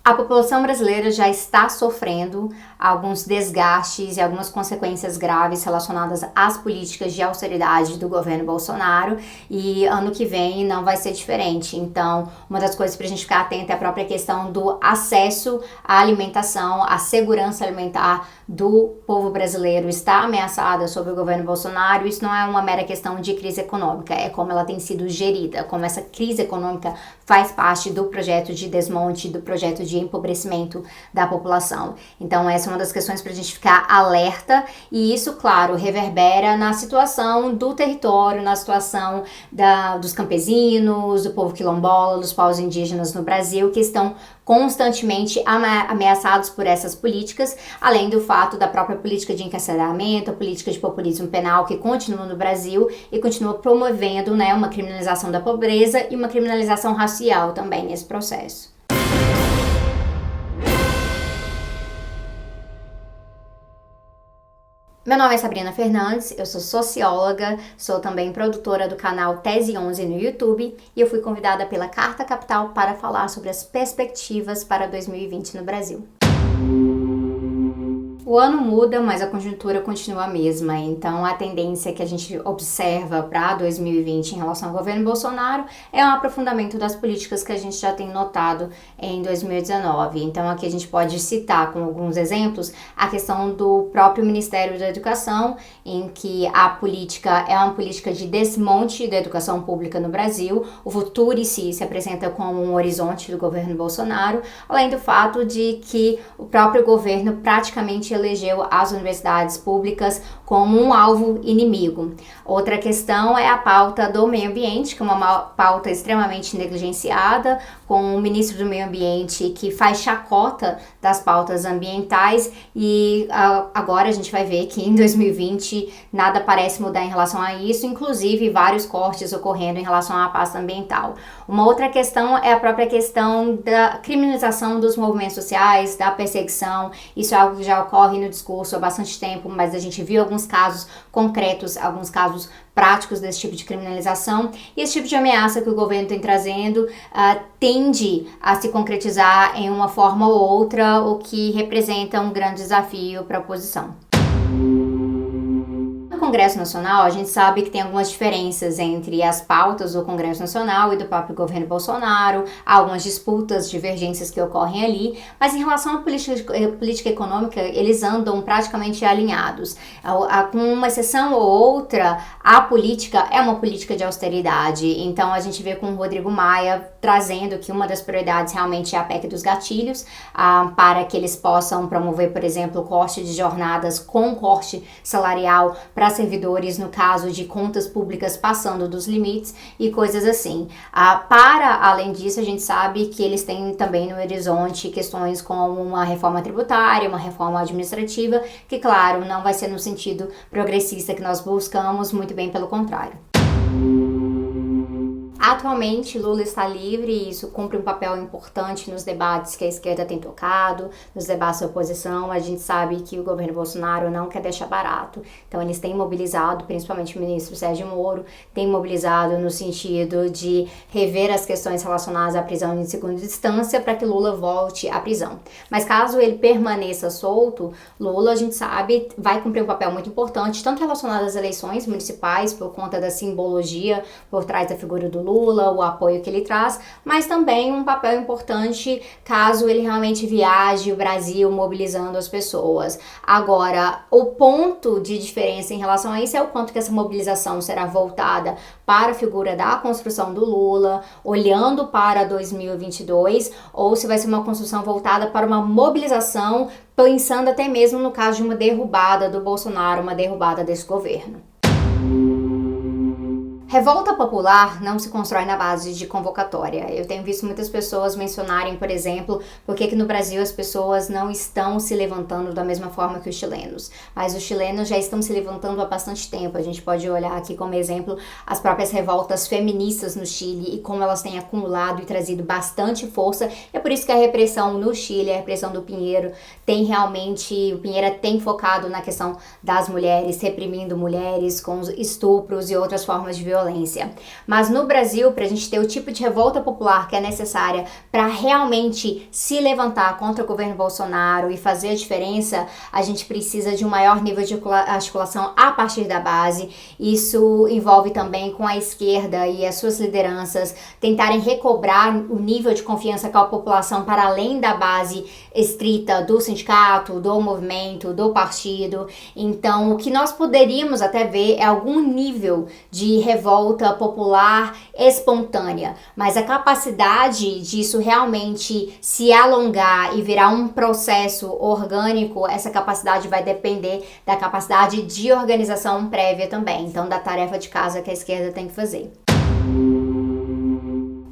A população brasileira já está sofrendo alguns desgastes e algumas consequências graves relacionadas às políticas de austeridade do governo Bolsonaro, e ano que vem não vai ser diferente. Então, uma das coisas para a gente ficar atento é a própria questão do acesso à alimentação, a segurança alimentar do povo brasileiro está ameaçada sob o governo Bolsonaro. Isso não é uma mera questão de crise econômica, é como ela tem sido gerida, como essa crise econômica faz parte do projeto de desmonte, do projeto de empobrecimento da população. Então essa é uma das questões para a gente ficar alerta, e isso, claro, reverbera na situação do território, na situação dos campesinos, do povo quilombola, dos povos indígenas no Brasil, que estão constantemente ameaçados por essas políticas, além do fato da própria política de encarceramento, a política de populismo penal que continua no Brasil e continua promovendo, uma criminalização da pobreza e uma criminalização racial também nesse processo. Meu nome é Sabrina Fernandes, eu sou socióloga, sou também produtora do canal Tese 11 no YouTube, e eu fui convidada pela Carta Capital para falar sobre as perspectivas para 2020 no Brasil. O ano muda, mas a conjuntura continua a mesma, então a tendência que a gente observa para 2020 em relação ao governo Bolsonaro é um aprofundamento das políticas que a gente já tem notado em 2019. Então aqui a gente pode citar com alguns exemplos a questão do próprio Ministério da Educação, em que a política é uma política de desmonte da educação pública no Brasil. O futuro em si se apresenta como um horizonte do governo Bolsonaro, além do fato de que o próprio governo praticamente elegeu as universidades públicas como um alvo inimigo. Outra questão é a pauta do meio ambiente, que é uma pauta extremamente negligenciada, com o ministro do meio ambiente que faz chacota das pautas ambientais, e agora a gente vai ver que em 2020 nada parece mudar em relação a isso, inclusive vários cortes ocorrendo em relação à pasta ambiental. Uma outra questão é a própria questão da criminalização dos movimentos sociais, da perseguição. Isso é algo que já ocorre no discurso há bastante tempo, mas a gente viu alguns casos concretos, alguns casos práticos desse tipo de criminalização, e esse tipo de ameaça que o governo tem trazendo tende a se concretizar em uma forma ou outra, o que representa um grande desafio para a oposição. No Congresso Nacional, a gente sabe que tem algumas diferenças entre as pautas do Congresso Nacional e do próprio governo Bolsonaro, há algumas disputas, divergências que ocorrem ali, mas em relação à política econômica, eles andam praticamente alinhados. Com uma exceção ou outra, a política é uma política de austeridade. Então a gente vê com o Rodrigo Maia trazendo que uma das prioridades realmente é a PEC dos gatilhos, para que eles possam promover, por exemplo, o corte de jornadas com corte salarial para servidores no caso de contas públicas passando dos limites e coisas assim. Além disso, a gente sabe que eles têm também no horizonte questões como uma reforma tributária, uma reforma administrativa, que claro, não vai ser no sentido progressista que nós buscamos, muito bem pelo contrário. Atualmente, Lula está livre e isso cumpre um papel importante nos debates que a esquerda tem tocado, nos debates da oposição. A gente sabe que o governo Bolsonaro não quer deixar barato, então eles têm mobilizado, principalmente o ministro Sérgio Moro, tem mobilizado no sentido de rever as questões relacionadas à prisão em segunda instância para que Lula volte à prisão. Mas caso ele permaneça solto, Lula, a gente sabe, vai cumprir um papel muito importante, tanto relacionado às eleições municipais, por conta da simbologia por trás da figura do Lula, o apoio que ele traz, mas também um papel importante caso ele realmente viaje o Brasil mobilizando as pessoas. Agora, o ponto de diferença em relação a isso é o quanto que essa mobilização será voltada para a figura da construção do Lula, olhando para 2022, ou se vai ser uma construção voltada para uma mobilização, pensando até mesmo no caso de uma derrubada do Bolsonaro, uma derrubada desse governo. Revolta popular não se constrói na base de convocatória. Eu tenho visto muitas pessoas mencionarem, por exemplo, por que no Brasil as pessoas não estão se levantando da mesma forma que os chilenos. Mas os chilenos já estão se levantando há bastante tempo. A gente pode olhar aqui como exemplo as próprias revoltas feministas no Chile e como elas têm acumulado e trazido bastante força. É por isso que a repressão no Chile, a repressão do Pinheiro, o Pinheira tem focado na questão das mulheres, reprimindo mulheres com estupros e outras formas de violência. violência. Mas no Brasil, para a gente ter o tipo de revolta popular que é necessária para realmente se levantar contra o governo Bolsonaro e fazer a diferença, a gente precisa de um maior nível de articulação a partir da base. Isso envolve também com a esquerda e as suas lideranças tentarem recobrar o nível de confiança com a população para além da base estrita do sindicato, do movimento, do partido. Então, o que nós poderíamos até ver é algum nível de revolta popular espontânea, mas a capacidade disso realmente se alongar e virar um processo orgânico, essa capacidade vai depender da capacidade de organização prévia também, então da tarefa de casa que a esquerda tem que fazer.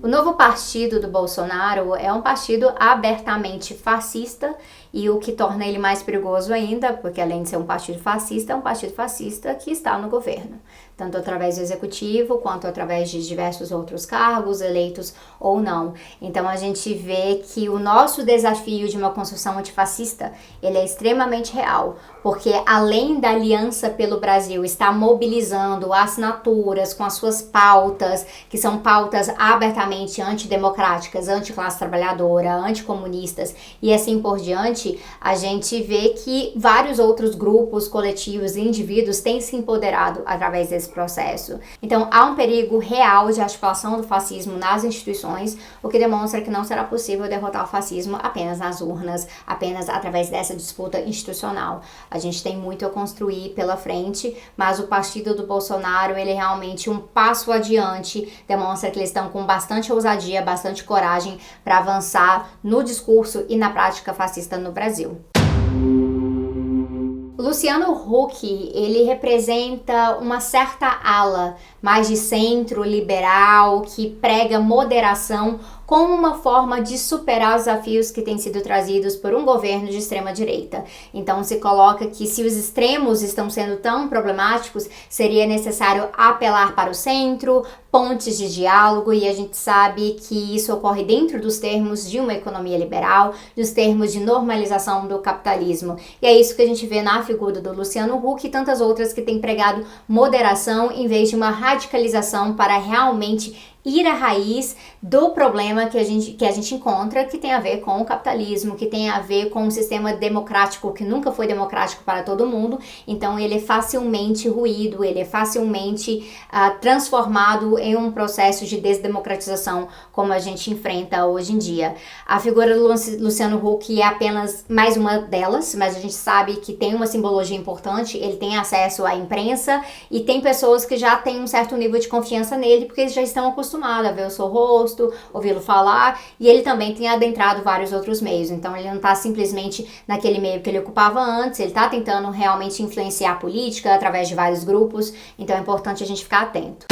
O novo partido do Bolsonaro é um partido abertamente fascista e o que torna ele mais perigoso ainda, porque além de ser um partido fascista, é um partido fascista que está no governo, tanto através do executivo quanto através de diversos outros cargos, eleitos ou não. Então a gente vê que o nosso desafio de uma construção antifascista, ele é extremamente real, porque além da Aliança pelo Brasil estar mobilizando assinaturas com as suas pautas, que são pautas abertamente antidemocráticas, anticlasse trabalhadora, anticomunistas e assim por diante, a gente vê que vários outros grupos, coletivos e indivíduos têm se empoderado através desse processo. Então há um perigo real de articulação do fascismo nas instituições, o que demonstra que não será possível derrotar o fascismo apenas nas urnas, apenas através dessa disputa institucional. A gente tem muito a construir pela frente, mas o partido do Bolsonaro, ele é realmente um passo adiante, demonstra que eles estão com bastante ousadia, bastante coragem para avançar no discurso e na prática fascista no Brasil. O Luciano Huck, ele representa uma certa ala mais de centro liberal que prega moderação como uma forma de superar os desafios que têm sido trazidos por um governo de extrema direita. Então se coloca que se os extremos estão sendo tão problemáticos, seria necessário apelar para o centro, pontes de diálogo, e a gente sabe que isso ocorre dentro dos termos de uma economia liberal, dos termos de normalização do capitalismo. E é isso que a gente vê na figura do Luciano Huck e tantas outras que têm pregado moderação em vez de uma radicalização para realmente ir à raiz do problema que a gente encontra, que tem a ver com o capitalismo, que tem a ver com um sistema democrático que nunca foi democrático para todo mundo. Então ele é facilmente ruído, ele é facilmente transformado em um processo de desdemocratização como a gente enfrenta hoje em dia. A figura do Luciano Huck é apenas mais uma delas, mas a gente sabe que tem uma simbologia importante, ele tem acesso à imprensa e tem pessoas que já têm um certo nível de confiança nele, porque eles já estão acostumados a ver o seu rosto, ouvi-lo falar, e ele também tem adentrado vários outros meios, então ele não está simplesmente naquele meio que ele ocupava antes, ele está tentando realmente influenciar a política através de vários grupos, então é importante a gente ficar atento.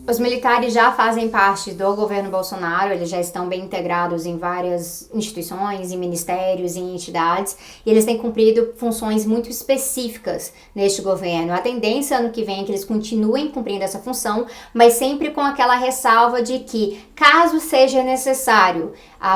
Os militares já fazem parte do governo Bolsonaro, eles já estão bem integrados em várias instituições, em ministérios, em entidades, e eles têm cumprido funções muito específicas neste governo. A tendência ano que vem é que eles continuem cumprindo essa função, mas sempre com aquela ressalva de que, caso seja necessário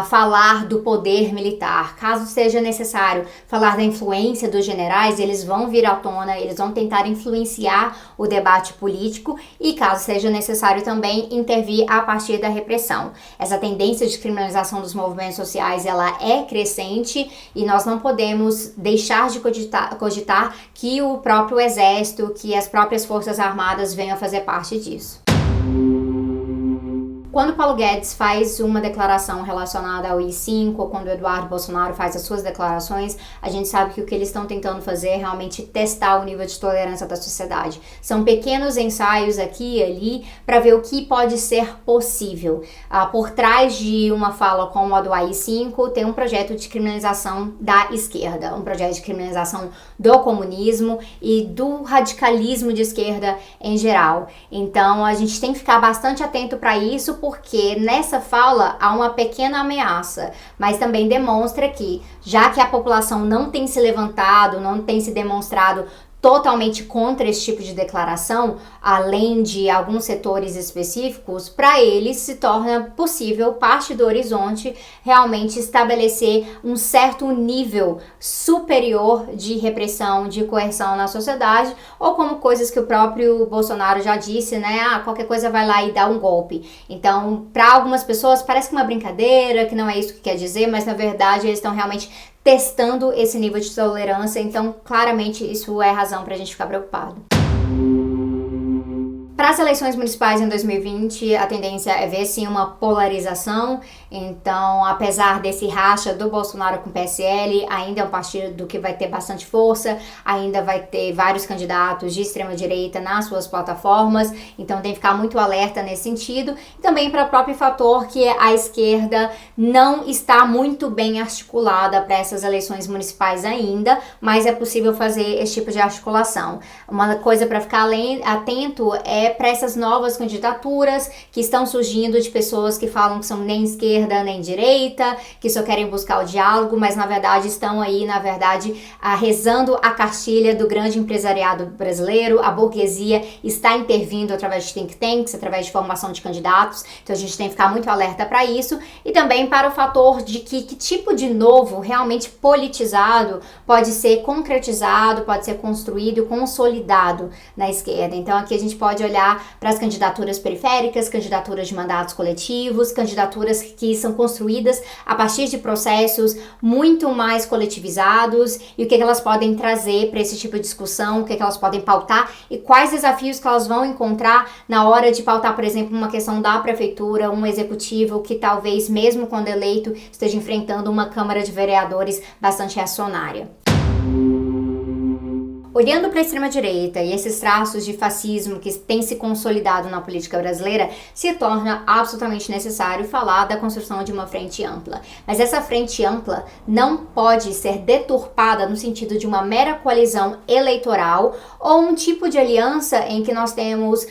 falar do poder militar, caso seja necessário falar da influência dos generais, eles vão vir à tona, eles vão tentar influenciar o debate político e, caso seja necessário também, intervir a partir da repressão. Essa tendência de criminalização dos movimentos sociais, ela é crescente e nós não podemos deixar de cogitar que o próprio exército, que as próprias forças armadas venham a fazer parte disso. Quando Paulo Guedes faz uma declaração relacionada ao AI-5, ou quando o Eduardo Bolsonaro faz as suas declarações, a gente sabe que o que eles estão tentando fazer é realmente testar o nível de tolerância da sociedade. São pequenos ensaios aqui e ali para ver o que pode ser possível. Por trás de uma fala como a do AI-5, tem um projeto de criminalização da esquerda, um projeto de criminalização do comunismo e do radicalismo de esquerda em geral. Então a gente tem que ficar bastante atento para isso, porque nessa fala há uma pequena ameaça, mas também demonstra que, já que a população não tem se levantado, não tem se demonstrado totalmente contra esse tipo de declaração, além de alguns setores específicos, para eles se torna possível, parte do horizonte, realmente estabelecer um certo nível superior de repressão, de coerção na sociedade, ou como coisas que o próprio Bolsonaro já disse, né? Qualquer coisa vai lá e dá um golpe. Então, para algumas pessoas parece que é uma brincadeira, que não é isso que quer dizer, mas na verdade eles estão realmente testando esse nível de tolerância, então claramente isso é razão pra gente ficar preocupado. Para as eleições municipais em 2020, a tendência é ver sim uma polarização. Então, apesar desse racha do Bolsonaro com o PSL, ainda é um partido que vai ter bastante força, ainda vai ter vários candidatos de extrema-direita nas suas plataformas, então tem que ficar muito alerta nesse sentido. E também para o próprio fator que a esquerda não está muito bem articulada para essas eleições municipais ainda, mas é possível fazer esse tipo de articulação. Uma coisa para ficar atento é para essas novas candidaturas que estão surgindo de pessoas que falam que são nem esquerda nem direita, que só querem buscar o diálogo, mas na verdade estão aí, rezando a cartilha do grande empresariado brasileiro. A burguesia está intervindo através de think tanks, através de formação de candidatos, então a gente tem que ficar muito alerta para isso, e também para o fator de que tipo de novo realmente politizado pode ser concretizado, pode ser construído e consolidado na esquerda. Então aqui a gente pode olhar para as candidaturas periféricas, candidaturas de mandatos coletivos, candidaturas que são construídas a partir de processos muito mais coletivizados, e o que elas podem trazer para esse tipo de discussão, o que elas podem pautar e quais desafios que elas vão encontrar na hora de pautar, por exemplo, uma questão da prefeitura, um executivo que talvez, mesmo quando eleito, esteja enfrentando uma Câmara de Vereadores bastante reacionária. Olhando para a extrema-direita e esses traços de fascismo que tem se consolidado na política brasileira, se torna absolutamente necessário falar da construção de uma frente ampla. Mas essa frente ampla não pode ser deturpada no sentido de uma mera coalizão eleitoral ou um tipo de aliança em que nós temos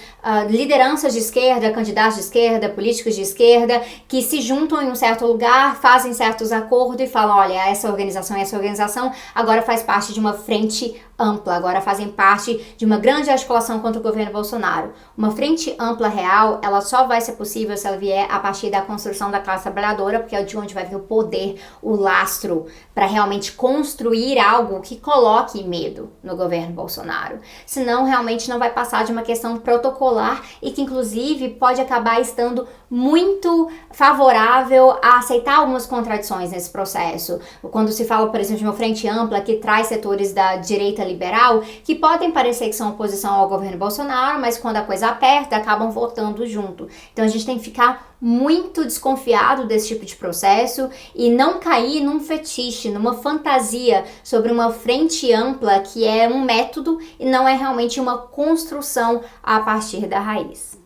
lideranças de esquerda, candidatos de esquerda, políticos de esquerda, que se juntam em um certo lugar, fazem certos acordos e falam, olha, essa organização agora faz parte de uma frente ampla, agora fazem parte de uma grande articulação contra o governo Bolsonaro. Uma frente ampla real, ela só vai ser possível se ela vier a partir da construção da classe trabalhadora, porque é de onde vai vir o poder, o lastro, para realmente construir algo que coloque medo no governo Bolsonaro. Senão, realmente não vai passar de uma questão protocolar e que, inclusive, pode acabar estando muito favorável a aceitar algumas contradições nesse processo. Quando se fala, por exemplo, de uma frente ampla que traz setores da direita liberal, que podem parecer que são oposição ao governo Bolsonaro, mas quando a coisa aperta, acabam votando junto. Então a gente tem que ficar muito desconfiado desse tipo de processo e não cair num fetiche, numa fantasia sobre uma frente ampla que é um método e não é realmente uma construção a partir da raiz.